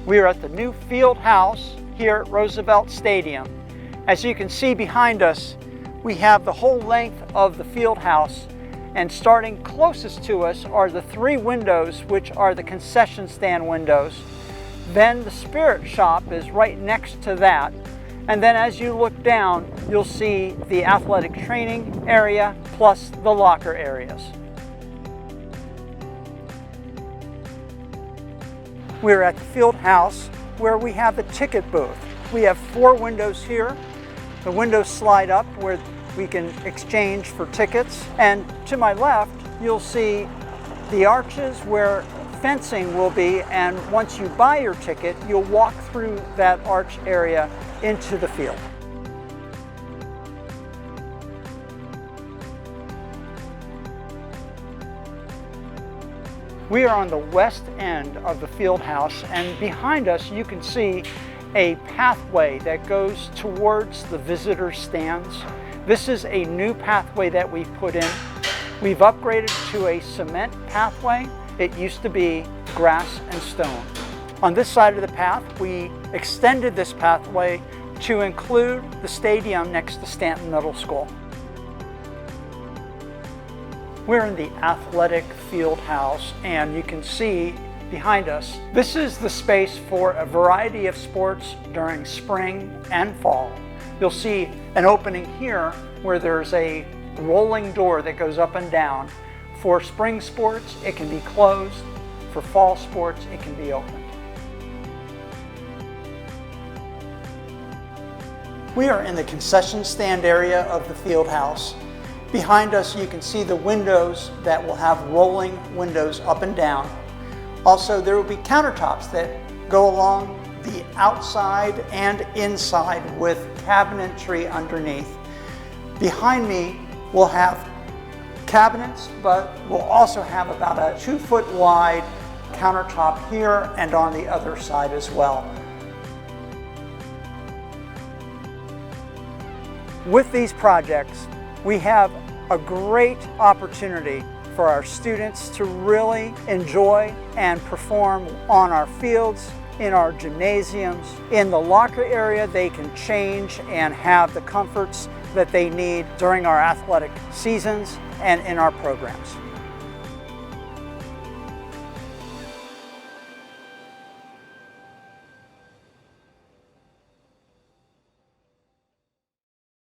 We are at the new field house here at Roosevelt Stadium. As you can see behind us, we have the whole length of the field house, and starting closest to us are the 3 windows, which are the concession stand windows. Then the Spirit Shop is right next to that. And then as you look down, you'll see the athletic training area plus the locker areas. We're at the field house where we have the ticket booth. We have 4 windows here. The windows slide up where we can exchange for tickets. And to my left, you'll see the arches where fencing will be, and once you buy your ticket, you'll walk through that arch area into the field. We are on the west end of the field house, and behind us you can see a pathway that goes towards the visitor stands. This is a new pathway that we put in. We've upgraded to a cement pathway. It used to be grass and stone. On this side of the path, we extended this pathway to include the stadium next to Stanton Middle School. We're in the athletic field house, and you can see behind us, this is the space for a variety of sports during spring and fall. You'll see an opening here where there's a rolling door that goes up and down. For spring sports, it can be closed. For fall sports, it can be opened. We are in the concession stand area of the field house. Behind us, you can see the windows that will have rolling windows up and down. Also, there will be countertops that go along the outside and inside with cabinetry underneath. Behind me, we'll have cabinets, but we'll also have about a 2-foot wide countertop here and on the other side as well. With these projects, we have a great opportunity for our students to really enjoy and perform on our fields, in our gymnasiums. In the locker area, they can change and have the comforts that they need during our athletic seasons and in our programs.